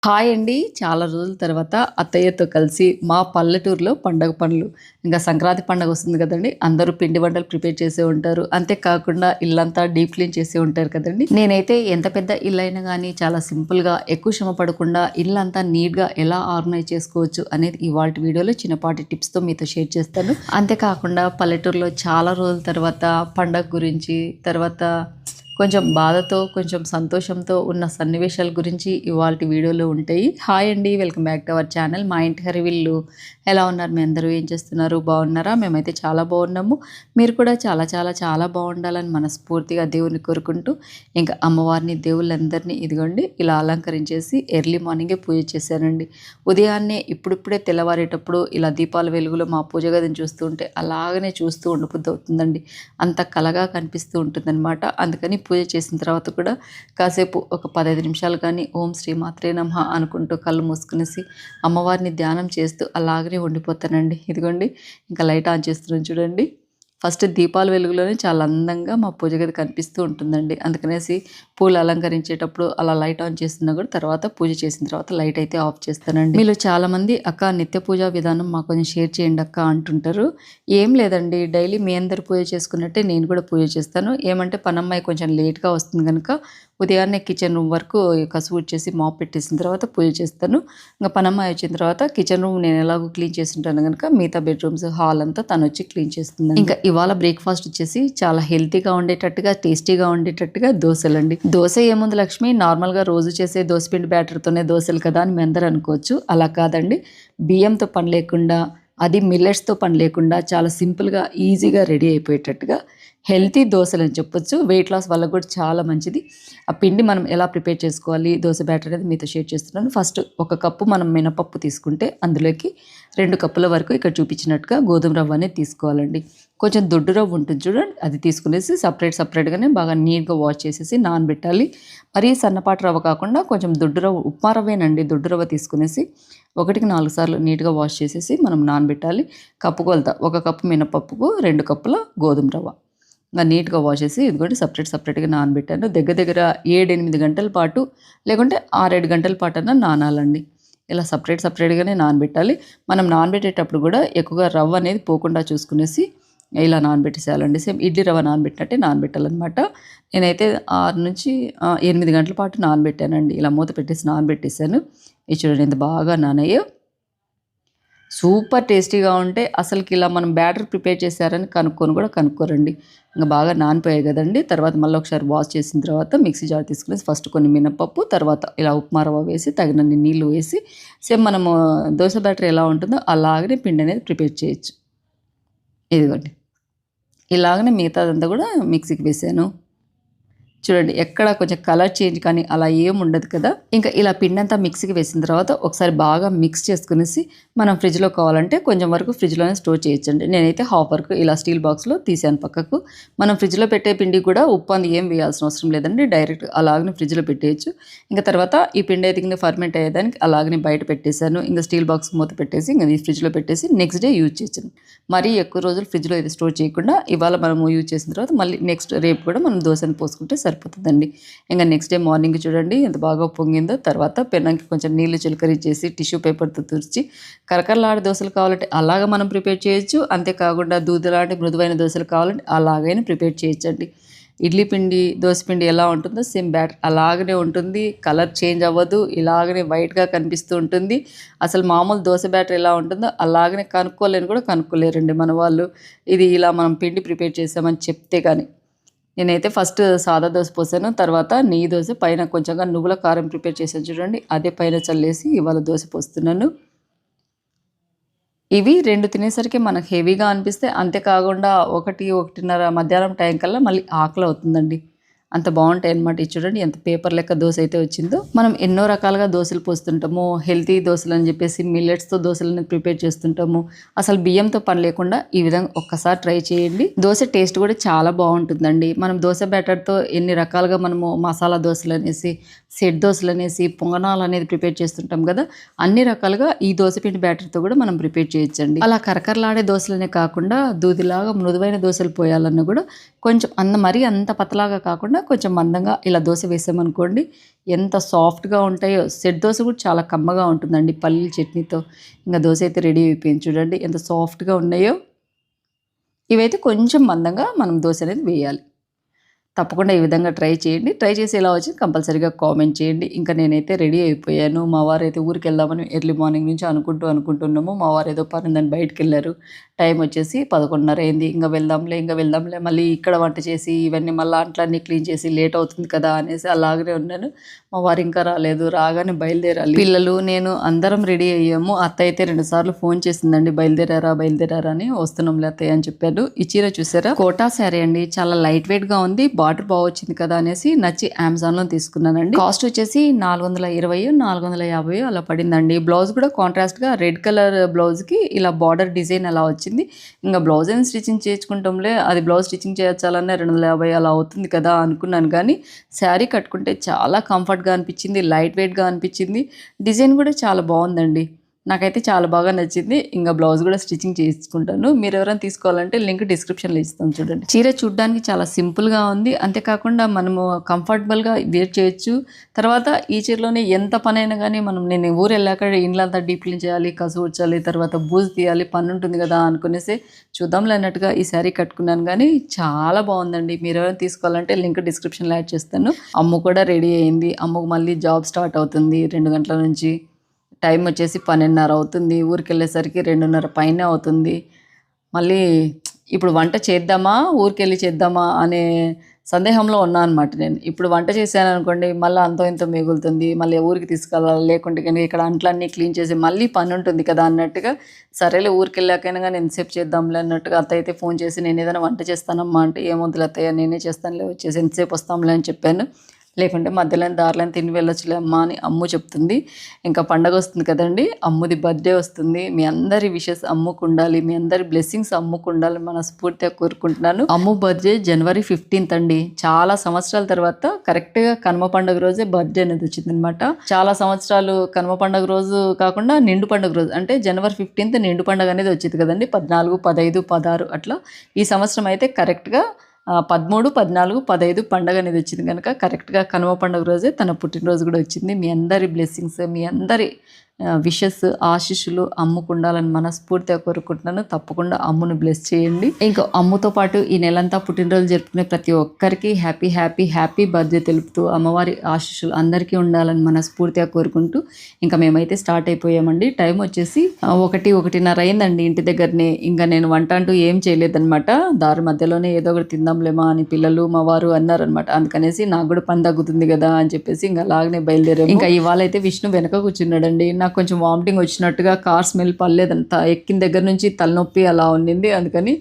Hi అండి. చాలా రోజుల తర్వాత అత్తయ్యతో కలిసి మా పల్లెటూరులో పండగ పనులు. ఇంకా సంక్రాంతి పండగ వస్తుంది కదండీ! అందరూ పిండి వంటలు ప్రిపేర్ చేసే ఉంటారు. అంతేకాకుండా ఇల్లంతా డీప్ క్లీన్ చేసే ఉంటారు కదండీ! నేనైతే ఎంత పెద్ద ఇల్లైనా గానీ చాలా సింపుల్‌గా ఎక్కువ శ్రమ పడకుండా ఇల్లంతా నీట్‌గా ఎలా ఆర్గనైజ్ చేసుకోవచ్చు అనేది ఇవాల్టి వీడియోలో చిన్నపాటి టిప్స్‌తో మీతో షేర్ చేస్తాను. అంతేకాకుండా పల్లెటూరులో చాలా రోజుల తర్వాత పండగ గురించి, తర్వాత కొంచెం బాధతో, కొంచెం సంతోషంతో ఉన్న సన్నివేశాల గురించి ఇవాల్టి వీడియోలో ఉంటాయి. హాయ్ అండి. Welcome back to our channel మా ఇంటి హరివిల్లు. ఎలా ఉన్నారు మీ అందరూ? ఏం చేస్తున్నారు? బాగున్నారా? మేమైతే చాలా బాగున్నాము. మీరు కూడా చాలా చాలా చాలా బాగుండాలని మనస్ఫూర్తిగా దేవుని కోరుకుంటూ, ఇంకా అమ్మవారిని దేవుళ్ళందరినీ ఇదిగోండి ఇలా అలంకరించేసి ఎర్లీ మార్నింగే పూజ చేశానండి. ఉదయాన్నే ఇప్పుడిప్పుడే తెల్లవారేటప్పుడు ఇలా దీపాల వెలుగులో మా పూజ గదిని చూస్తూ ఉంటే అలాగనే చూస్తూ ఉండిపోద్ది అవుతుందండి. అంత కలగా కనిపిస్తూ ఉంటుందన్నమాట. అందుకని పూజ చేసిన తర్వాత కూడా కాసేపు ఒక 15 నిమిషాలు కానీ ఓం శ్రీ మాత్రే నమః అనుకుంటూ కళ్ళు మూసుకునేసి అమ్మవారిని ధ్యానం చేస్తూ అలాగనే ఉండిపోతానండి. ఇదిగోండి ఇంకా లైట్ ఆన్ చేస్తున్నాను చూడండి. ఫస్ట్ దీపాల వెలుగులోనే చాలా అందంగా మా పూజ గది కనిపిస్తూ ఉంటుందండి. అందుకనేసి పూలు అలంకరించేటప్పుడు అలా లైట్ ఆన్ చేస్తున్నా కూడా తర్వాత పూజ చేసిన తర్వాత లైట్ అయితే ఆఫ్ చేస్తానండి. మీలో చాలామంది అక్క నిత్య పూజా విధానం మాకు కొంచెం షేర్ చేయండి అక్క అంటుంటారు. ఏం లేదండి, డైలీ మీ అందరు పూజ చేసుకున్నట్టే నేను కూడా పూజ చేస్తాను. ఏమంటే పనమ్మాయి కొంచెం లేట్గా వస్తుంది కనుక ఉదయాన్నే కిచెన్ రూమ్ వరకు కసువు వచ్చేసి మాప్ పెట్టేసిన తర్వాత పూజ చేస్తాను. ఇంకా పనమ్మాయి వచ్చిన తర్వాత కిచెన్ రూమ్ నేను ఎలాగో క్లీన్ చేసి ఉంటాను కనుక మిగతా బెడ్రూమ్స్ హాల్ అంతా తను వచ్చి క్లీన్ చేస్తుంది. ఇంకా ఇవాళ బ్రేక్ఫాస్ట్ వచ్చేసి చాలా హెల్తీగా ఉండేటట్టుగా టేస్టీగా ఉండేటట్టుగా దోశలండి. దోశ ఏముంది లక్ష్మి, నార్మల్గా రోజు చేసే దోశపిండి బ్యాటర్తోనే దోశలు కదా అని మీ అందరూ అనుకోవచ్చు. అలా కాదండి, బియ్యంతో పని లేకుండా, అది మిల్లెట్స్తో పని లేకుండా చాలా సింపుల్గా ఈజీగా రెడీ అయిపోయేటట్టుగా హెల్తీ దోశలు అని చెప్పొచ్చు. వెయిట్ లాస్ వల్ల కూడా చాలా మంచిది. ఆ పిండి మనం ఎలా ప్రిపేర్ చేసుకోవాలి దోశ బ్యాటర్ అనేది మీతో షేర్ చేస్తున్నాను. ఫస్ట్ ఒక కప్పు మనం మినపప్పు తీసుకుంటే అందులోకి 2 కప్పుల వరకు ఇక్కడ చూపించినట్టుగా గోధుమ రవ్వ అనేది తీసుకోవాలండి. కొంచెం దొడ్డు రవ్వ ఉంటుంది చూడండి, అది తీసుకునేసి సపరేట్గానే బాగా నీట్గా వాష్ చేసేసి నానబెట్టాలి. మరీ సన్నపాటి రవ్వ కాకుండా కొంచెం దొడ్డు రవ్వ, ఉప్మా రవ్వేనండి, దొడ్డు రవ్వ తీసుకునేసి 1కి 4 సార్లు నీట్గా వాష్ చేసేసి మనం నానబెట్టాలి. కప్పు కొలత 1 కప్పు మినపప్పుకు 2 కప్పుల గోధుమ రవ్వ నీట్గా వాష్ చేసి ఇదిగోండి సపరేట్గా నానబెట్టాను. దగ్గర 7-8 గంటల పాటు లేకుంటే 6-7 గంటల పాటు అన్నా నానాలండి. ఇలా సపరేట్గానే నానబెట్టాలి. మనం నానబెట్టేటప్పుడు కూడా ఎక్కువగా రవ్వ అనేది పోకుండా చూసుకునేసి ఇలా నానబెట్టేసేయాలండి. సేమ్ ఇడ్లీ రవ్వ నానబెట్టినట్టే నానబెట్టాలన్నమాట. నేనైతే 6-8 గంటల పాటు నానబెట్టానండి. ఇలా మూత పెట్టేసి నానబెట్టేసాను. ఇది చూడండి ఎంత బాగా నానయ్యో. సూపర్ టేస్టీగా ఉంటే అసలుకి ఇలా మనం బ్యాటర్ ప్రిపేర్ చేశారని కనుక్కోరండి. ఇంకా బాగా నానిపోయాయి కదండి. తర్వాత మళ్ళీ ఒకసారి వాష్ చేసిన తర్వాత మిక్సీ జార్ తీసుకుని ఫస్ట్ కొన్ని మినపప్పు, తర్వాత ఇలా ఉప్మా రవ్వ వేసి తగినన్ని నీళ్లు వేసి సేమ్ మనము దోశ బ్యాటర్ ఎలా ఉంటుందో అలాగనే పిండి అనేది ప్రిపేర్ చేయొచ్చు. ఇదిగోండి ఇలాగనే మిగతాదంతా కూడా మిక్సీకి వేసాను. చూడండి ఎక్కడ కొంచెం కలర్ చేంజ్ కానీ అలా ఏం ఉండదు కదా. ఇంకా ఇలా పిండి అంతా మిక్సీకి వేసిన తర్వాత ఒకసారి బాగా మిక్స్ చేసుకునేసి మనం ఫ్రిడ్జ్లో కావాలంటే కొంచెం వరకు ఫ్రిడ్జ్లోనే స్టోర్ చేయొచ్చండి. నేనైతే హాఫ్ వరకు ఇలా స్టీల్ బాక్స్లో తీసాను పక్కకు. మనం ఫ్రిడ్జ్లో పెట్టే పిండి కూడా ఉప్పు అంది ఏం వేయాల్సిన అవసరం లేదండి, డైరెక్ట్ అలాగనే ఫ్రిడ్జ్లో పెట్టేయచ్చు. ఇంకా తర్వాత ఈ పిండి అయితే ఫర్మెంట్ అయ్యేదానికి అలాగనే బయట పెట్టేశాను. ఇంకా స్టీల్ బాక్స్ మూత పెట్టేసి ఇంకా ఈ ఫ్రిడ్జ్లో పెట్టేసి నెక్స్ట్ డే యూజ్ చేయొచ్చు. మరీ ఎక్కువ రోజులు ఫ్రిడ్జ్లో అయితే స్టోర్ చేయకుండా ఇవాళ మనము యూజ్ చేసిన తర్వాత మళ్ళీ నెక్స్ట్ రేపు కూడా మనం దోశని పోసుకుంటే సరిపోతుందండి. ఇంకా నెక్స్ట్ డే మార్నింగ్ చూడండి ఎంత బాగా పొంగిందో. తర్వాత పెనంకి కొంచెం నీళ్లు చిలకరించేసి టిష్యూ పేపర్తో తుడిచి కరకరలాడే దోశలు కావాలంటే అలాగ మనం ప్రిపేర్ చేయొచ్చు. అంతేకాకుండా దూది లాంటి మృదువైన దోశలు కావాలంటే అలాగైనా ప్రిపేర్ చేయొచ్చండి. ఇడ్లీ పిండి దోశ పిండి ఎలా ఉంటుందో సేమ్ బ్యాటర్ అలాగనే ఉంటుంది. కలర్ చేంజ్ అవ్వదు, ఇలాగనే వైట్గా కనిపిస్తూ ఉంటుంది. అసలు మామూలు దోశ బ్యాటర్ ఎలా ఉంటుందో అలాగనే కనుక్కోలేరండి మన వాళ్ళు. ఇది ఇలా మనం పిండి ప్రిపేర్ చేసామని చెప్తే కానీ. నేనైతే ఫస్ట్ సాదా దోశ పోసాను, తర్వాత నెయ్యి దోశ పైన కొంచెంగా నువ్వుల కారం ప్రిపేర్ చేశాను చూడండి, అదే పైన చల్లేసి ఇవాళ దోశ పోస్తున్నాను. ఇవి 2 తినేసరికి మనకు హెవీగా అనిపిస్తే, అంతేకాకుండా 1-1:30 మధ్యాహ్నం టైం కల్లా మళ్ళీ ఆకలి అవుతుందండి. అంత బాగుంటాయి అన్నమాట. ఇది చూడండి ఎంత పేపర్ లెక్క దోశ అయితే వచ్చిందో. మనం ఎన్నో రకాలుగా దోశలు పోస్తుంటాము. హెల్తీ దోశలు అని చెప్పేసి మిల్లెట్స్తో దోశలను ప్రిపేర్ చేస్తుంటాము. అసలు బియ్యంతో పని లేకుండా ఈ విధంగా ఒక్కసారి ట్రై చేయండి. దోశ టేస్ట్ కూడా చాలా బాగుంటుందండి. మనం దోశ బ్యాటర్తో ఎన్ని రకాలుగా మనము మసాలా దోశలు అనేసి, సెట్ దోశలు అనేసి, పొంగనాలు అనేది ప్రిపేర్ చేస్తుంటాం కదా. అన్ని రకాలుగా ఈ దోశపిండి బ్యాటర్తో కూడా మనం ప్రిపేర్ చేయొచ్చండి. అలా కరకరలాడే దోశలనే కాకుండా దూదిలాగా మృదువైన దోశలు పోయాలన్నా కూడా కొంచెం మరీ అంత పతలాగా కాకుండా కాకుండా కొంచెం మందంగా ఇలా దోశ వేసామనుకోండి ఎంత సాఫ్ట్గా ఉంటాయో. సెట్ దోశ కూడా చాలా కమ్మగా ఉంటుందండి పల్లీల చట్నీతో. ఇంకా దోశ అయితే రెడీ అయిపోయింది చూడండి ఎంత సాఫ్ట్గా ఉన్నాయో. ఇవైతే కొంచెం మందంగా మనం దోశ అనేది వేయాలి. తప్పకుండా ఈ విధంగా ట్రై చేయండి. ట్రై చేసి ఎలా వచ్చింది కంపల్సరీగా కామెంట్ చేయండి. ఇంకా నేనైతే రెడీ అయిపోయాను. మా వారైతే ఊరికెళ్దామని ఎర్లీ మార్నింగ్ నుంచి అనుకుంటున్నాము. మా వారు ఏదో పనుందని బయటికెళ్లారు. టైం వచ్చేసి 11:30 అయింది. ఇంక వెళ్దాంలే మళ్ళీ ఇక్కడ వంట చేసి ఇవన్నీ మళ్ళీ అంట్లన్నీ క్లీన్ చేసి లేట్ అవుతుంది కదా అనేసి అలాగనే ఉన్నాను. మా వారు ఇంకా రాలేదు. రాగానే బయలుదేరాలి. పిల్లలు నేను అందరం రెడీ అయ్యాము. అత్త అయితే 2 సార్లు ఫోన్ చేసిందండి. బయలుదేరారా అని. వస్తున్నాంలే అత్తయ్య అని చెప్పాను. ఈ చీర చూసారా కోటా శారీ అండి. చాలా లైట్ వెయిట్ గా ఉంది. బార్డర్ బాగా వచ్చింది కదా అనేసి నచ్చి అమెజాన్ లో తీసుకున్నానండి. కాస్ట్ వచ్చేసి 420 450 అలా పడిందండి. బ్లౌజ్ కూడా కాంట్రాస్ట్ గా రెడ్ కలర్ బ్లౌజ్ కి ఇలా బార్డర్ డిజైన్ అలా వచ్చింది. ఇంకా బ్లౌజ్ ఏం స్టిచ్చింగ్ చేసుకుంటాంలే, అది బ్లౌజ్ స్టిచ్చింగ్ చేయించాలన్నా 250 అలా అవుతుంది కదా అనుకున్నాను. కానీ శారీ కట్టుకుంటే చాలా కంఫర్ట్గా అనిపించింది. లైట్ వెయిట్గా అనిపించింది. డిజైన్ కూడా చాలా బాగుందండి. నాకైతే చాలా బాగా నచ్చింది. ఇంకా బ్లౌజ్ కూడా స్టిచ్చింగ్ చేసుకుంటాను. మీరు ఎవరైనా తీసుకోవాలంటే లింక్ డిస్క్రిప్షన్లో ఇస్తాను చూడండి. చీర చూడడానికి చాలా సింపుల్గా ఉంది. అంతేకాకుండా మనము కంఫర్టబుల్గా వేర్ చేయొచ్చు. తర్వాత ఈ చీరలోనే ఎంత పని అయినా కానీ నేను ఊరు వెళ్ళాక ఇండ్లంతా డీప్ క్లీన్ చేయాలి, కసు ఊడ్చాలి, తర్వాత బూజు తీయాలి, పని ఉంటుంది కదా అనుకునేసి చూద్దాంలే అన్నట్టుగా ఈ శారీ కట్టుకున్నాను. కానీ చాలా బాగుందండి. మీరు ఎవరైనా తీసుకోవాలంటే లింక్ డిస్క్రిప్షన్లో యాడ్ చేస్తాను. అమ్ము కూడా రెడీ అయింది. అమ్ముకు మళ్ళీ జాబ్ స్టార్ట్ అవుతుంది 2 గంటల నుంచి. టైం వచ్చేసి 12:30 అవుతుంది. ఊరికి వెళ్ళేసరికి 2:30 పైనే అవుతుంది. మళ్ళీ ఇప్పుడు వంట చేద్దామా ఊరికెళ్ళి చేద్దామా అనే సందేహంలో ఉన్నా అనమాట నేను. ఇప్పుడు వంట చేశాను అనుకోండి మళ్ళీ అంతో ఇంతో మిగులుతుంది, మళ్ళీ ఊరికి తీసుకెళ్ళాలి, లేకుంటే కానీ ఇక్కడ అంట్లన్నీ క్లీన్ చేసి మళ్ళీ పని ఉంటుంది కదా అన్నట్టుగా సరేలే ఊరికి వెళ్ళాకైనా కానీ ఎంతసేపు చేద్దాంలే అన్నట్టుగా అత్త అయితే ఫోన్ చేసి నేను ఏదైనా వంట చేస్తానమ్మా అంటే ఏమొద్దులే అత్తయ్య నేనే చేస్తానులే వచ్చేసి ఎంతసేపు వస్తాంలే అని చెప్పాను. లేకుంటే మధ్యలో దారిలో తిని వెళ్ళొచ్చులే అమ్మ అని అమ్ము చెప్తుంది. ఇంకా పండగ వస్తుంది కదండి, అమ్ముది బర్త్డే వస్తుంది. మీ అందరి విషెస్ అమ్ముకు ఉండాలి, మీ అందరి బ్లెస్సింగ్స్ అమ్ముకు ఉండాలి మనస్ఫూర్తిగా కోరుకుంటున్నాను. అమ్ము బర్త్డే January 15th అండి. చాలా సంవత్సరాల తర్వాత కరెక్ట్గా కనుమ పండుగ రోజే బర్త్డే అనేది వచ్చింది అనమాట. చాలా సంవత్సరాలు కనుమ పండుగ రోజు కాకుండా నిండు పండుగ రోజు అంటే January 15th నిండు పండుగ అనేది వచ్చింది కదండి. 14, 15, 16 అట్లా. ఈ సంవత్సరం అయితే కరెక్ట్గా 13, 14, 15 పండగ అనేది వచ్చింది కనుక కరెక్ట్గా కనుమ పండుగ రోజే తన పుట్టినరోజు కూడా వచ్చింది. మీ అందరి బ్లెస్సింగ్స్, మీ అందరి విషెస్, ఆశీస్సులు అమ్ముకు ఉండాలని మనస్ఫూర్తిగా కోరుకుంటున్నాను. తప్పకుండా అమ్మును బ్లెస్ చేయండి. ఇంకా అమ్ముతో పాటు ఈ నెలంతా పుట్టినరోజు జరుపుకునే ప్రతి ఒక్కరికి హ్యాపీ హ్యాపీ హ్యాపీ బర్త్డే తెలుపుతూ అమ్మవారి ఆశీస్సులు అందరికీ ఉండాలని మనస్ఫూర్తిగా కోరుకుంటూ ఇంకా మేమైతే స్టార్ట్ అయిపోయామండి. టైం వచ్చేసి 1:30 అయిందండి ఇంటి దగ్గరనే. ఇంకా నేను వంట అంటూ ఏం చేయలేదన్నమాట. దారి మధ్యలోనే ఏదో ఒకటి తిందాంలేమా అని పిల్లలు మా వారు అన్నారనమాట. అందుకనేసి నాకు కూడా పని తగ్గుతుంది కదా అని చెప్పేసి ఇంకా అలాగనే బయలుదేరాము. ఇంకా ఇవాళ అయితే విష్ణు వెనక కూర్చున్నాడండి. నాకు కొంచెం వామిటింగ్ వచ్చినట్టుగా కార్ స్మెల్ పర్లేదంత, ఎక్కిన దగ్గర నుంచి తలనొప్పి అలా ఉండింది. అందుకని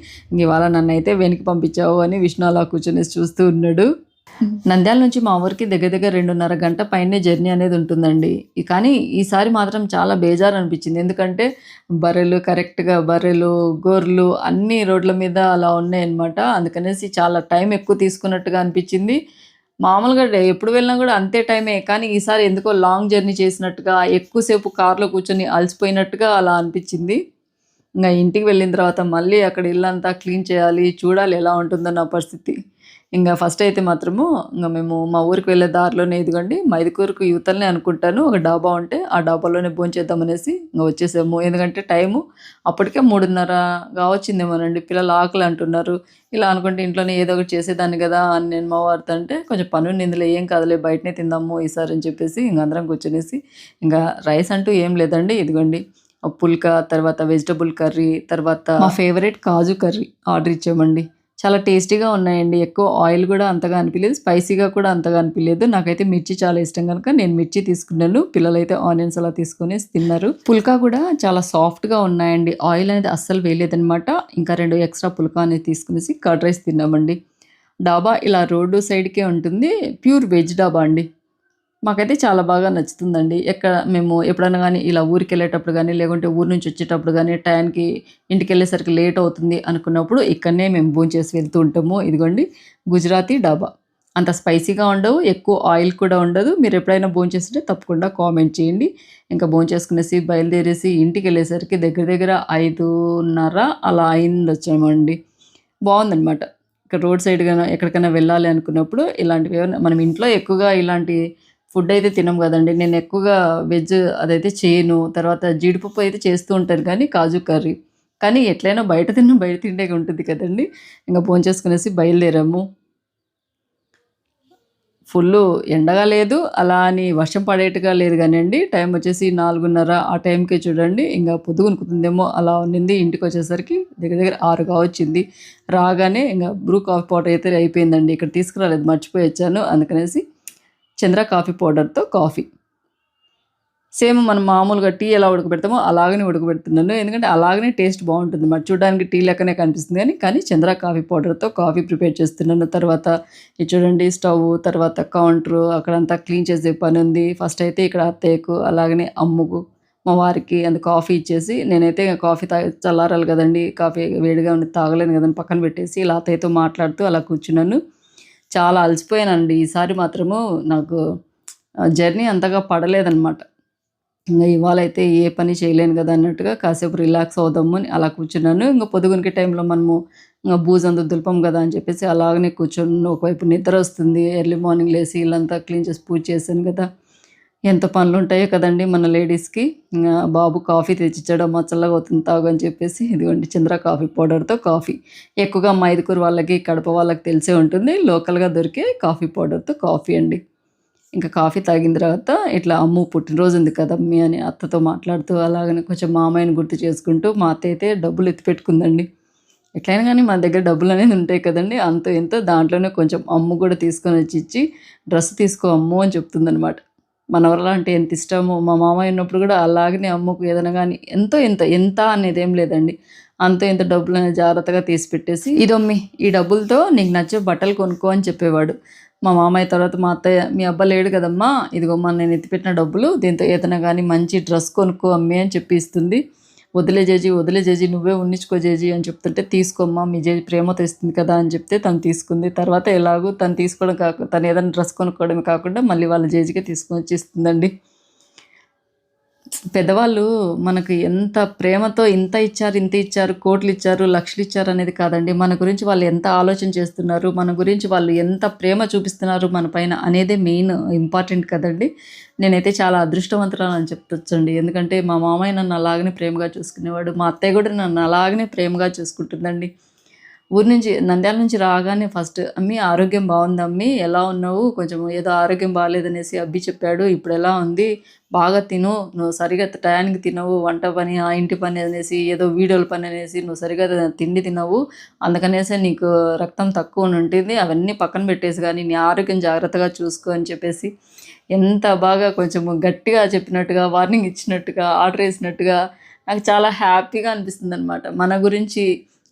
ఇవాళ నన్ను అయితే వెనక్కి పంపించావు అని విష్ణు అలా కూర్చొని చూస్తూ ఉన్నాడు. నంద్యాల నుంచి మా ఊరికి దగ్గర 2:30 గంట పైనే జర్నీ అనేది ఉంటుందండి. కానీ ఈసారి మాత్రం చాలా బేజారు అనిపించింది. ఎందుకంటే బర్రెలు గొర్రెలు అన్ని రోడ్ల మీద అలా ఉన్నాయన్నమాట. అందుకనేసి చాలా టైం ఎక్కువ తీసుకున్నట్టుగా అనిపించింది. మామూలుగా ఎప్పుడు వెళ్ళినా కూడా అంతే టైమే, కానీ ఈసారి ఎందుకో లాంగ్ జర్నీ చేసినట్టుగా ఎక్కువసేపు కార్లో కూర్చొని అలసిపోయినట్టుగా అలా అనిపించింది. ఇంకా ఇంటికి వెళ్ళిన తర్వాత మళ్ళీ అక్కడ ఇల్లంతా క్లీన్ చేయాలి, చూడాలి ఎలా ఉంటుందో నా పరిస్థితి. ఇంకా ఫస్ట్ అయితే మాత్రము ఇంకా మేము మా ఊరికి వెళ్ళే దారిలోనే ఇదిగోండి మైదుకూరుకు యువతలనే అనుకుంటాను ఒక డాబా ఉంటే ఆ డాబాలోనే భోంచేద్దామనేసి ఇంకా వచ్చేసాము. ఎందుకంటే టైము అప్పటికే 3:30 వచ్చిందేమోనండి. పిల్లలు ఆకలి అంటున్నారు. ఇలా అనుకుంటే ఇంట్లోనే ఏదో ఒకటి చేసేదాన్ని కదా అని నేను మా వారితో అంటే కొంచెం పని ఇందులో ఏం కాదులే బయటనే తిందాము ఈసారి అని చెప్పేసి ఇంక అందరం కూర్చొనేసి ఇంకా రైస్ అంటూ ఏం లేదండి. ఇదిగోండి పుల్కా, తర్వాత వెజిటబుల్ కర్రీ, తర్వాత మా ఫేవరెట్ కాజు కర్రీ ఆర్డర్ ఇచ్చామండి. చాలా టేస్టీగా ఉన్నాయండి. ఎక్కువ ఆయిల్ కూడా అంతగా అనిపించలేదు, స్పైసీగా కూడా అంతగా అనిపించలేదు. నాకైతే మిర్చి చాలా ఇష్టం కనుక నేను మిర్చి తీసుకున్నాను. పిల్లలైతే ఆనియన్స్ అలా తీసుకొని తిన్నారు. పుల్కా కూడా చాలా సాఫ్ట్గా ఉన్నాయండి. ఆయిల్ అనేది అస్సలు వేయలేదనమాట. ఇంకా 2 ఎక్స్ట్రా పుల్కా అనేది తీసుకునేసి కర్డ్ రైస్ తిన్నామండి. డాబా ఇలా రోడ్డు సైడ్కే ఉంటుంది. ప్యూర్ వెజ్ డాబా అండి. మాకైతే చాలా బాగా నచ్చుతుందండి. మేము ఎప్పుడైనా కానీ ఇలా ఊరికి వెళ్ళేటప్పుడు కానీ లేకుంటే ఊరు నుంచి వచ్చేటప్పుడు కానీ టైంకి ఇంటికి వెళ్ళేసరికి లేట్ అవుతుంది అనుకున్నప్పుడు ఇక్కడనే మేము భోంచేసి వెళ్తూ ఉంటాము. ఇదిగోండి గుజరాతీ డాబా. అంత స్పైసీగా ఉండవు, ఎక్కువ ఆయిల్ కూడా ఉండదు. మీరు ఎప్పుడైనా భోంచేస్తుంటే తప్పకుండా కామెంట్ చేయండి. ఇంకా భోంచేసుకునేసి బయలుదేరేసి ఇంటికి వెళ్ళేసరికి దగ్గర 5:30 అలా అయింది వచ్చామండి. బాగుందనమాట. ఇక్కడ రోడ్ సైడ్‌గాన ఎక్కడికైనా వెళ్ళాలి అనుకున్నప్పుడు ఇలాంటివి ఏమన్నా మనం ఇంట్లో ఎక్కువగా ఇలాంటి ఫుడ్ అయితే తినం గదండీ. నేను ఎక్కువగా వెజ్ అదైతే చేయను. తర్వాత జీడిపప్పు అయితే చేస్తూ ఉంటాను కానీ కాజు కర్రీ. కానీ ఎట్లైనా బయట తిన్న బయట తిండే ఉంటుంది కదండీ. ఇంక భోంచేసుకునేసి బయలుదేరాము. ఫుల్లు ఎండగా లేదు. అలా అని వర్షం పడేట్టుగా లేదు గానండి. టైం వచ్చేసి 4:30 ఆ టైంకే చూడండి ఇంగ పొద్దుగుంకుతుందేమో అలా ఉన్నింది. ఇంటికొచ్చేసరికి దగ్గర దగ్గర 6 కావచ్చింది. రాగానే ఇంగ బ్రూ కాఫీ పౌడర్ అయితే అయిపోయిందండి. ఇక్కడ తీసుకురాలేదు మర్చిపోయొచ్చాను. అందుకనేసి చంద్ర కాఫీ పౌడర్‌తో కాఫీ. సేమ్ మనం మామూలుగా టీ ఎలా ఉడకబెడతామో అలాగనే ఉడకబెడుతున్నాను. ఎందుకంటే అలాగనే టేస్ట్ బావుంటుందన్నమాట. చూడడానికి టీ లెక్కనే కనిపిస్తుంది కానీ చంద్ర కాఫీ పౌడర్‌తో కాఫీ ప్రిపేర్ చేస్తున్నాను. తర్వాత ఇది చూడండి స్టవ్, తర్వాత కౌంటరు అక్కడంతా క్లీన్ చేసే పనుంది. ఫస్ట్ అయితే ఇక్కడ అత్తయ్యకు, అలాగనే అమ్ముకు, మా వారికి కాఫీ ఇచ్చేసి నేనైతే కాఫీ చల్లారాలి కదండీ! కాఫీ వేడిగా ఉన్నది తాగలేను కదని పక్కన పెట్టేసి ఇలా అత్తయ్యతో మాట్లాడుతూ అలా కూర్చున్నాను. చాలా అలసిపోయానండి. ఈసారి మాత్రము నాకు జర్నీ అంతగా పడలేదనమాట. ఇంగ ఇవాళైతే ఏ పని చేయలేను గదా! అన్నట్టుగా కాసేపు రిలాక్స్ అవుదాము అని అలా కూర్చున్నాను. ఇంగ పొద్దుగునకే టైంలో మనము బూజంతా దులపం గదా! అని చెప్పేసి అలాగనే కూర్చొని ఒకవైపు నిద్రొస్తుంది. ఎర్లీ మార్నింగ్ లేసి ఇల్లంతా క్లీన్ చేసి పూజ చేశాను గదా! ఎంత పనులుంటాయో కదండీ మన లేడీస్‌కి. బాబు కాఫీ తెచ్చిచ్చాడు. అమ్మ చల్లగా అవుతుంది తాగు అని చెప్పేసి ఇదిగోండి చంద్ర కాఫీ పౌడర్‌తో కాఫీ. ఎక్కువగా మా ఐదుగురు వాళ్ళకి, కడప వాళ్ళకి తెలిసే ఉంటుంది. లోకల్‌గా దొరికే కాఫీ పౌడర్‌తో కాఫీ అండి. ఇంకా కాఫీ తాగిన తర్వాత ఇట్లా అమ్ము పుట్టినరోజు ఉంది కదమ్మీ అని అత్తతో మాట్లాడుతూ అలాగనే కొంచెం మామయ్యని గుర్తు చేసుకుంటూ మా అత్త అయితే డబ్బులు ఎత్తిపెట్టుకుందండి. ఎట్లైనా కానీ మన దగ్గర డబ్బులనేది ఉంటాయి కదండీ! అంతో ఇంతో దాంట్లోనే కొంచెం అమ్ము కూడా తీసుకొని వచ్చి ఇచ్చి డ్రెస్ తీసుకో అమ్ము అని చెప్తుందనమాట. మనవరాలు అంటే ఎంత ఇష్టమో మా మామయ్య ఉన్నప్పుడు కూడా అలాగనే అమ్ముకు ఏదైనా గానీ ఎంతో ఇంత ఎంత అనేదేం లేదండి. అంతో ఇంత డబ్బులనేది జాగ్రత్తగా తీసి పెట్టేసి ఇదమ్మీ ఈ డబ్బులతో నీకు నచ్చే బట్టలు కొనుక్కో అని చెప్పేవాడు. మా మామయ్య తర్వాత మా అత్తయ్య, "మీ అబ్బా లేడు కదమ్మా! ఇదిగోమ్మా నేను ఎత్తిపెట్టిన డబ్బులు. దీంతో ఏదైనా గానీ మంచి డ్రెస్ కొనుక్కో అమ్మీ" అని చెప్పి ఇస్తుంది. "వదిలే జేజీ, వదిలే జేజీ నువ్వే ఉన్నిచ్చుకో జేజీ" అని చెప్తుంటే, "తీసుకోమ్మా మీ జేజీ ప్రేమతో ఇస్తుంది కదా" అని చెప్తే తను తీసుకుంది. తర్వాత ఎలాగో తను తీసుకోవడం తను ఏదైనా డ్రెస్ కొనుక్కోవడమే కాకుండా మళ్ళీ వాళ్ళ జేజీకే తీసుకొచ్చి ఇస్తుందండి. పెద్దవాళ్ళు మనకు ఎంత ప్రేమతో ఇంత ఇచ్చారు, ఇంత ఇచ్చారు, కోట్లిచ్చారు, లక్షలిచ్చారు అనేది కాదండి. మన గురించి వాళ్ళు ఎంత ఆలోచన చేస్తున్నారు, మన గురించి వాళ్ళు ఎంత ప్రేమ చూపిస్తున్నారు మన పైన అనేదే మెయిన్ ఇంపార్టెంట్ కదండీ! నేనైతే చాలా అదృష్టవంతురాలని చెప్పొచ్చండి. ఎందుకంటే మా మామయ్య నన్ను అలాగనే ప్రేమగా చూసుకునేవాడు. మా అత్తయ్య కూడా నన్ను అలాగనే ప్రేమగా చూసుకుంటుందండి. ఊరు నుంచి నంద్యాల నుంచి రాగానే ఫస్ట్ "అమ్మీ ఆరోగ్యం బావుందా అమ్మీ? ఎలా ఉన్నావు? కొంచెం ఏదో ఆరోగ్యం బాలేదనేసి అబ్బి చెప్పాడు. ఇప్పుడెలా ఉంది? బాగా తిను. నువ్వు సరిగ్గా టయానికి తినవు. వంట పని, ఆ ఇంటి పని అనేసి ఏదో వీడియోల పని అనేసి నువ్వు సరిగ్గా తిండి తినవు. అందుకనేసే నీకు రక్తం తక్కువనుంటుంది. అవన్నీ పక్కన పెట్టేసి గానీ నీ ఆరోగ్యం జాగ్రత్తగా చూసుకో" అని చెప్పేసి ఎంత బాగా కొంచెము గట్టిగా చెప్పినట్టుగా, వార్నింగ్ ఇచ్చినట్టుగా, ఆర్డర్ ఏసినట్టుగా నాకు చాలా హ్యాపీగా అనిపిస్తుందనమాట. మన గురించి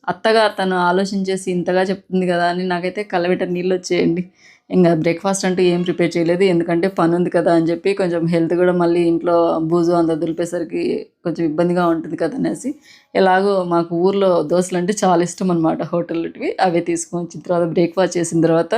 అత్తగా తను ఆలోచించేసి ఇంతగా చెప్తుంది కదా అని నాకైతే కళ్ళవెంట నీళ్ళొచ్చేయండి. ఇంగ బ్రేక్‌ఫాస్ట్ అంటూ ఏం ప్రిపేర్ చేయలేదు. ఎందుకంటే పనుంది కదా అని చెప్పి కొంచెం హెల్త్ కూడా మళ్ళీ ఇంట్లో బూజు అంతా దులిపేసరికి కొంచెం ఇబ్బందిగా ఉంటుంది కదా అనేసి ఎలాగో మాకు ఊర్లో దోసలంటే చాలా ఇష్టమనమాట హోటల్‌టివి. అవే తీసుకొనొచ్చిన తర్వాత బ్రేక్‌ఫాస్ట్ చేసిన తర్వాత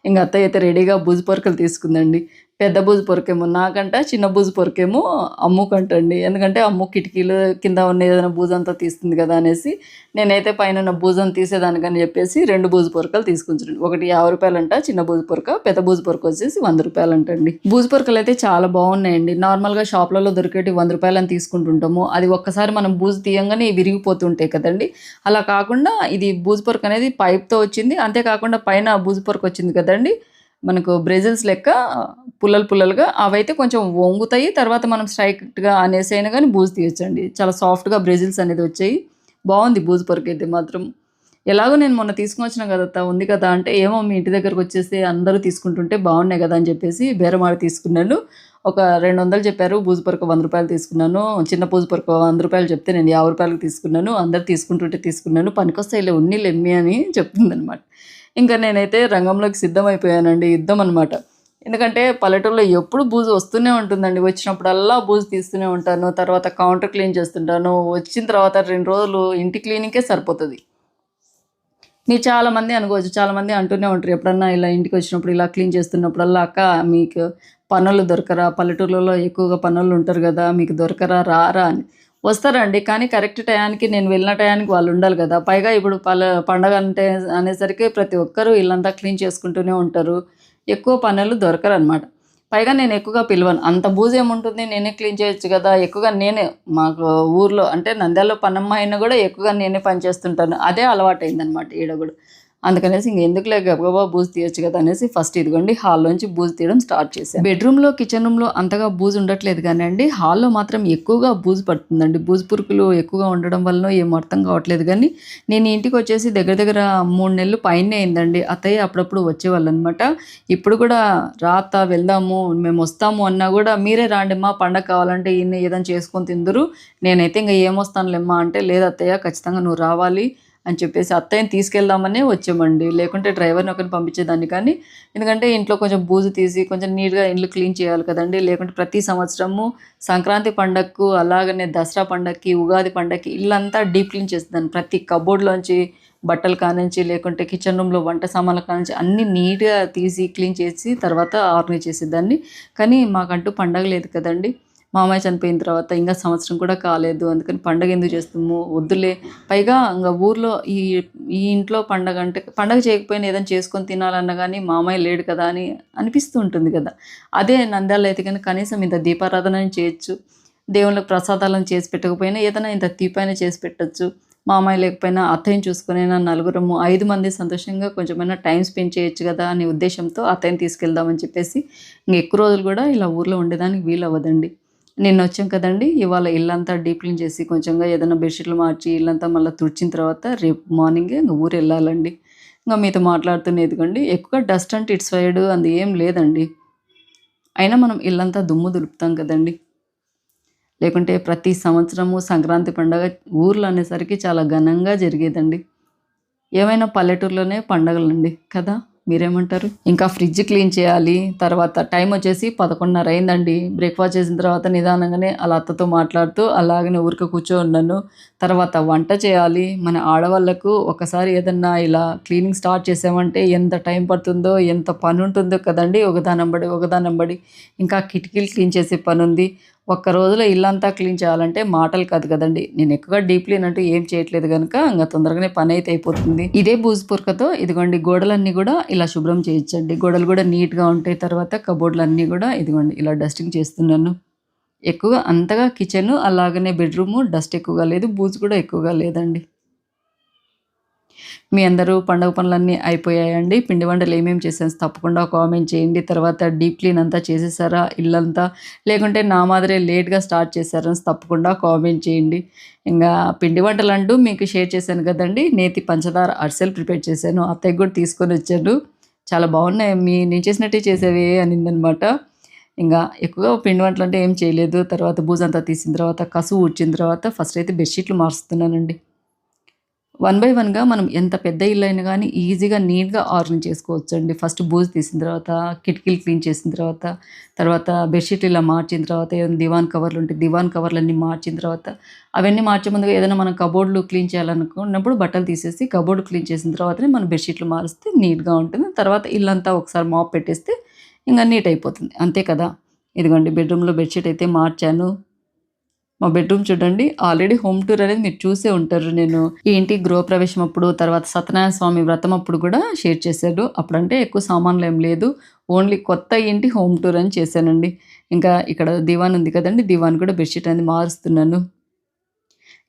ఇంగ అత్తయ్య అయితే రెడీగా బూజు పొరకలు తీసుకుందండి. పెద్ద బూజు పొరకేమో నాకంట, చిన్న బూజు పొరకేమో అమ్ముకంటండి. ఎందుకంటే అమ్ము కిటికీలు కింద ఉన్న ఏదైనా బూజంతా తీస్తుంది కదా అనేసి, నేనైతే పైనున్న బూజుని తీసేదానికని చెప్పేసి 2 బూజు పొరకలు తీసుకొచ్చానండి. ఒకటి రూ. 50 చిన్న బూజు పొరక, పెద్ద బూజు పొరక వచ్చేసి రూ. 100 బూజు పొరకలైతే చాలా బాగున్నాయండి. నార్మల్‌గా షాప్‌లలో దొరికేటివి రూ. 100 అని తీసుకుంటుంటాము. అది ఒక్కసారి మనం బూజు తీయంగానే విరిగిపోతుంటాయి కదండీ! అలా కాకుండా ఇది బూజు పొరక అనేది పైప్‌తో వచ్చింది. అంతే కాకుండా పైన బూజు పొరక వచ్చింది కదండీ! మనకు బ్రెజిల్స్ లెక్క పుల్లలు పుల్లలుగా అవైతే కొంచెం వంగుతాయి. తర్వాత మనం స్ట్రైట్‌గా అనేసైనా గానీ బూజు తీయొచ్చండి. చాలా సాఫ్ట్‌గా బ్రెజిల్స్ అనేది వచ్చాయి. బావుంది బూజు పొరకైతే మాత్రం. ఎలాగో నేను మొన్న తీసుకొనొచ్చిన కదత్తా ఉంది కదా! అంటే, "ఏమో మీ ఇంటి దగ్గరకొచ్చేసి అందరూ తీసుకుంటుంటే బావున్నాయి గదా!" అని చెప్పేసి బేరమాడి తీసుకున్నాను. ఒక 200 చెప్పారు. బూజు పొరక రూ. 100 తీసుకున్నాను. చిన్న బూజు పొరక రూ. 100 చెప్తే నేను రూ. 50కి తీసుకున్నాను. అందరూ తీసుకుంటుంటే తీసుకున్నాను. పనికొస్తాయిలే ఉన్నీలే ఎమ్మి అని చెప్తుందనమాట. ఇంకా నేనైతే రంగంలోకి సిద్ధమైపోయానండి. యుద్ధం అనమాట. ఎందుకంటే పల్లెటూరులో ఎప్పుడు బూజు వస్తూనే ఉంటుందండి. వచ్చినప్పుడల్లా బూజు తీస్తూనే ఉంటాను. తర్వాత కౌంటర్ క్లీన్ చేస్తుంటాను. వచ్చిన తర్వాత 2 రోజులు ఇంటి క్లీనింగ్‌కే సరిపోతది. మీరు చాలామంది అనుకోవచ్చు. చాలామంది అంటూనే ఉంటారు. ఎప్పుడన్నా ఇలా ఇంటికొచ్చినప్పుడు ఇలా క్లీన్ చేస్తున్నప్పుడల్లా, "అక్క మీకు పనోళ్ళు దొరకరా? పల్లెటూర్లలో ఎక్కువగా పనోళ్ళు ఉంటారు గదా! మీకు దొరకరా? రారా?" అని. వస్తారండి. కానీ కరెక్ట్ టయానికి నేను వెళ్ళిన టయానికి వాళ్ళుండాలి గదా! పైగా ఇప్పుడు పండగ అంటే అనేసరికి ప్రతి ఒక్కరు ఇల్లంతా క్లీన్ చేసుకుంటూనే ఉంటారు. ఎక్కువ పనులు దొరకరనమాట. పైగా నేను ఎక్కువగా పిలవను. అంత బూజేముంటుంది నేనే క్లీన్ చేయొచ్చు గదా! ఎక్కువగా నేనే మాకు ఊర్లో అంటే నంద్యాలలో పనమ్మాయి అయినా గూడా ఎక్కువగా నేనే పని చేస్తుంటాను. అదే అలవాటయిందనమాట ఈడ గూడా. అందుకనేసి ఇంకెందుకులే గబగబా బూజు తీయొచ్చు కదా అనేసి ఫస్ట్ ఇదిగోండి హాల్లోంచి బూజు తీయడం స్టార్ట్ చేశాను. బెడ్రూమ్‌లో, కిచెన్ రూమ్‌లో అంతగా బూజు ఉండట్లేదు గానండి, హాల్‌లో మాత్రం ఎక్కువగా బూజు పడుతుందండి. బూజు పురుగులు ఎక్కువగా ఉండడం వల్లనో ఏమో అర్థం కావట్లేదు గానీ, నేను ఇంటికొచ్చేసి దగ్గర దగ్గర 3 నెలలు పైనే అయిందండి. అత్తయ్య అప్పుడప్పుడు వచ్చేవాళ్ళనమాట. ఇప్పుడు కూడా రా అత్త వెళ్దాము, మేమొస్తాము అన్నా గూడా మీరే రాండమ్మా పండగ కావాలంటే ఈడనే ఏదైనా చేసుకొని తిందురు. నేనైతే ఇంక ఏమొస్తానులేమ్మా అంటే, లేదు అత్తయ్య ఖచ్చితంగా నువ్వు రావాలి అని చెప్పేసి అత్తయ్యని తీసుకెళ్దామనే వచ్చామండి. లేకుంటే డ్రైవర్‌ని ఒకరిని పంపించేదాన్ని కానీ, ఎందుకంటే ఇంట్లో కొంచెం బూజు తీసి కొంచెం నీట్‌గా ఇల్లు క్లీన్ చేయాలి కదండీ! లేకుంటే ప్రతి సంవత్సరము సంక్రాంతి పండగకు, అలాగనే దసరా పండగకి, ఉగాది పండగకి ఇల్లంతా డీప్ క్లీన్ చేసేదాన్ని. ప్రతి కబోర్డ్‌లోంచి బట్టలు కానించి, లేకుంటే కిచెన్ రూమ్‌లో వంట సామాన్లు కానించి అన్నీ నీట్‌గా తీసి, క్లీన్ చేసి తర్వాత ఆర్గనైజ్ చేసేదాన్ని. కానీ మాకంటూ పండగ లేదు కదండీ! మామయ్య చనిపోయిన తర్వాత ఇంగా సంవత్సరం కూడా కాలేదు. అందుకని పండగ ఎందుకు చేస్తాము? వద్దులే. పైగా ఇంగ ఊర్లో ఈ ఇంట్లో పండగ అంటే పండగ చేయకపోయినా ఏదైనా చేసుకొని తినాలన్నా గానీ మామయ్య లేడు కదా! అని అనిపిస్తూ ఉంటుంది కదా! అదే నంద్యాలలో అయితే గనుక కనీసం ఇంత దీపారాధన చేయొచ్చు. దేవుళ్ళకి ప్రసాదాలను చేసి పెట్టకపోయినా ఏదైనా ఇంత తీపైన చేసి పెట్టొచ్చు. మామయ్య లేకపోయినా అత్తయ్యని చూసుకొనైనా నలుగురము 5 మంది సంతోషంగా కొంచెమైనా టైమ్ స్పెండ్ చేయొచ్చు గదా! అనే ఉద్దేశ్యంతో అత్తయ్యని తీసుకెళ్దామని చెప్పేసి ఇంక ఎక్కువ రోజులు గూడా ఇలా ఊర్లో ఉండడానికి వీలవ్వదండి. నిన్నొచ్చాం కదండీ! ఇవాళ ఇల్లంతా డీప్ క్లీన్ చేసి కొంచెంగా ఏదైనా బెడ్‌షీట్లు మార్చి ఇల్లంతా మళ్ళా తుడిచిన తర్వాత రేపు మార్నింగే ఇంగ ఊరెళ్ళాలండి. ఇంగ మీతో మాట్లాడుతూనే ఇదిగోండి ఎక్కువ డస్ట్ అంటే ఇటు సైడు అది ఏం లేదండి. అయినా మనం ఇల్లంతా దుమ్ము దులుపుతాం కదండీ! లేకుంటే ప్రతి సంవత్సరము సంక్రాంతి పండగ ఊర్లో అనేసరికి చాలా ఘనంగా జరిగేదండి. ఏమైనా పల్లెటూరులోనే పండగలండి కదా! మీరేమంటారు? ఇంకా ఫ్రిడ్జ్ క్లీన్ చేయాలి. తర్వాత టైమొచ్చేసి 11:30 అయిందండి. బ్రేక్‌ఫాస్ట్ చేసిన తర్వాత నిదానంగానే అలా అత్తతో మాట్లాడుతూ అలాగనే ఊరికే కూర్చోనున్నాను. తర్వాత వంట చేయాలి. మన ఆడవాళ్ళకు ఒకసారి ఏదన్నా ఇలా క్లీనింగ్ స్టార్ట్ చేసామంటే ఎంత టైం పడుతుందో, ఎంత పనుంటుందో కదండీ! ఒకదానెంబడి. ఇంకా కిటికీలు క్లీన్ చేసే పనుంది. ఒక్క రోజులో ఇల్లంతా క్లీన్ చేయాలంటే మాటలు కాదు కదండీ! నేను ఎక్కువగా డీప్ క్లీన్ అంటూ ఏం చేయట్లేదు గనుక ఇంగ తొందరగానే పనైతే అయిపోతుంది. ఇదే బూజు పురకతో ఇదిగోండి గోడలన్నీ గూడా ఇలా శుభ్రం చేయొచ్చండి. గోడలు గూడా నీట్‌గా ఉంటాయి. తర్వాత కబోర్డ్‌లన్నీ గూడా ఇదిగోండి ఇలా డస్టింగ్ చేస్తున్నాను. ఎక్కువగా అంతగా కిచెను అలాగనే బెడ్‌రూము డస్ట్ ఎక్కువగా లేదు. బూజు కూడా ఎక్కువగా లేదండి. మీ అందరూ పండుగ పనులన్నీ అయిపోయాయండి? పిండి వంటలు ఏమేమి చేశాను తప్పకుండా కామెంట్ చేయండి. తర్వాత డీప్ క్లీన్ అంతా చేసేసారా ఇల్లంతా? లేకుంటే నా మాదిరే లేట్‌గా స్టార్ట్ చేశారా? తప్పకుండా కామెంట్ చేయండి. ఇంగా పిండి వంటలంటూ మీకు షేర్ చేశాను గదండీ! నేతి పంచదార అరిసెలు ప్రిపేర్ చేశాను. అత్తయ్యకి గూడా తీసుకొనొచ్చాను. చాలా బాగున్నాయి. నేను చేసినట్టే చేసావే అనిందనమాట. ఇంగా ఎక్కువగా పిండి వంటలంటే ఏం చేయలేదు. తర్వాత బూజంతా తీసిన తర్వాత, కసువు ఊడ్చిన తర్వాత ఫస్ట్ అయితే బెడ్‌షీట్లు మారుస్తున్నానండి. వన్ బై వన్‌గా మనం ఎంత పెద్ద ఇల్లైనా గానీ ఈజీగా నీట్‌గా ఆర్గనైజ్ చేసుకోవచ్చండి. ఫస్ట్ బూజు తీసిన తర్వాత, కిటికీలు క్లీన్ చేసిన తర్వాత, తర్వాత బెడ్‌షీట్లు ఇలా మార్చిన తర్వాత, ఏదైనా దివాన్ కవర్లుంటే దివాన్ కవర్లన్నీ మార్చిన తర్వాత, అవన్నీ మార్చే ముందుగా ఏదైనా మనం కబోర్డ్‌లు క్లీన్ చేయాలనుకున్నప్పుడు బట్టలు తీసేసి కబోర్డ్ క్లీన్ చేసిన తర్వాతనే మనం బెడ్‌షీట్లు మారుస్తే నీట్‌గా ఉంటుంది. తర్వాత ఇల్లంతా ఒకసారి మాప్ పెట్టేస్తే ఇంక నీట్ అయిపోతుంది. అంతే కదా! ఇదిగోండి బెడ్‌రూమ్‌లో బెడ్‌షీట్ అయితే మార్చాను. మా బెడ్‌రూమ్ చూడండి. ఆల్రెడీ హోమ్ టూర్ అనేది మీరు చూసే ఉంటారు. నేను ఈ ఇంటి గృహప్రవేశం అప్పుడు, తర్వాత సత్యనారాయణ స్వామి వ్రతం అప్పుడు గూడా షేర్ చేశాను. అప్పుడంటే ఎక్కువ సామాన్లేం లేదు. ఓన్లీ కొత్త ఇంటి హోమ్ టూర్ అని చేశానండి. ఇంకా ఇక్కడ దివాన్ ఉంది కదండీ! దివాన్ కూడా బెడ్‌షీట్ అనేది మారుస్తున్నాను.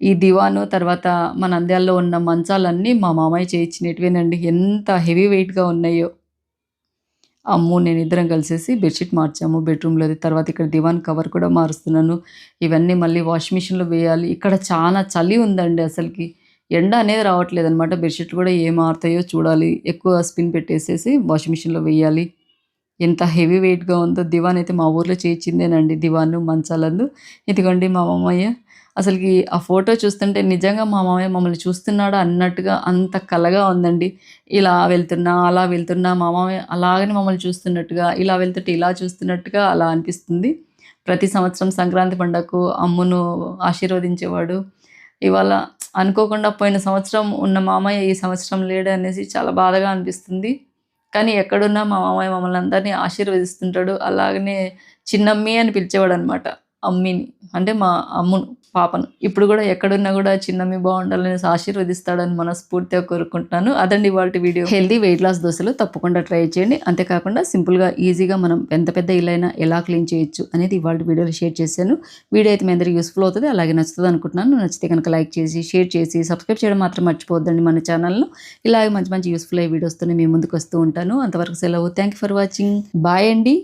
ఈ దివాను తర్వాత మా నంద్యాలలో ఉన్న మంచాలన్నీ మా మామయ్య చేయించినటివేనండి. ఎంత హెవీ వెయిట్‌గా ఉన్నాయో. అమ్ము, నేనిద్దరం కలిసేసి బెడ్‌షీట్ మార్చాము బెడ్‌రూమ్‌లోది. తర్వాత ఇక్కడ దివాన్ కవర్ కూడా మారుస్తున్నాను. ఇవన్నీ మళ్ళీ వాషింగ్ మిషన్‌లో వేయాలి. ఇక్కడ చాలా చలి ఉందండి అసలకి. ఎండ అనేది రావట్లేదనమాట. బెడ్‌షీట్లు కూడా ఏం ఆరుతాయో చూడాలి. ఎక్కువ స్పిన్ పెట్టేసేసి వాషింగ్ మిషన్‌లో వేయాలి. ఎంత హెవీ వెయిట్‌గా ఉందో దివాన్ అయితే మా ఊర్లో చేయించిందేనండి దివాను, మంచాలందు. ఇదిగోండి మా మామయ్య. అసలకి ఆ ఫోటో చూస్తుంటే నిజంగా మా మామయ్య మమ్మల్ని చూస్తున్నాడా అన్నట్టుగా అంత కళగా ఉందండి. ఇలా వెళ్తున్నా, అలా వెళ్తున్నా మా మామయ్య అలాగనే మమ్మల్ని చూస్తున్నట్టుగా, ఇలా వెళ్తుంటే ఇలా చూస్తున్నట్టుగా అలా అనిపిస్తుంది. ప్రతి సంవత్సరం సంక్రాంతి పండగకు అమ్మును ఆశీర్వదించేవాడు. ఇవాళ అనుకోకుండా పోయిన సంవత్సరం ఉన్న మామయ్య ఈ సంవత్సరం లేడనేసి చాలా బాధగా అనిపిస్తుంది. కానీ ఎక్కడున్నా మా మామయ్య మమ్మల్ని అందరిని ఆశీర్వదిస్తుంటాడు. అలాగనే చిన్నమ్మి అని పిలిచేవాడనమాట. అమ్మిని. అంటే మా అమ్మును. పాపను. ఇప్పుడు కూడా ఎక్కడున్నా కూడా చిన్నమ్మి బాగుండాలనేసి ఆశీర్వదిస్తాడని మనస్ఫూర్తిగా కోరుకుంటున్నాను. అదండి ఇవాల్టి వీడియో. హెల్దీ వెయిట్ లాస్ దోశలు తప్పకుండా ట్రై చేయండి. అంతేకాకుండా సింపుల్గా ఈజీగా మనం ఎంత పెద్ద ఇల్లైనా ఎలా క్లీన్ చేయొచ్చు అనేది ఇవాళ వీడియోలో షేర్ చేశాను. వీడియో అయితే మీ అందరికీ యూస్ఫుల్ అవుతుంది, అలాగే నచ్చుతుంది అనుకుంటున్నాను. నచ్చితే కనుక లైక్ చేసి షేర్ చేసి సబ్స్క్రైబ్ చేయడం మాత్రం మర్చిపోవద్దండి మన ఛానల్ను. ఇలాగే మంచి మంచి యూస్ఫుల్ అయ్యే వీడియోస్తోనే మీ ముందుకు వస్తూ ఉంటాను. అంతవరకు సెలవు. Thank you for watching. Bye అండి.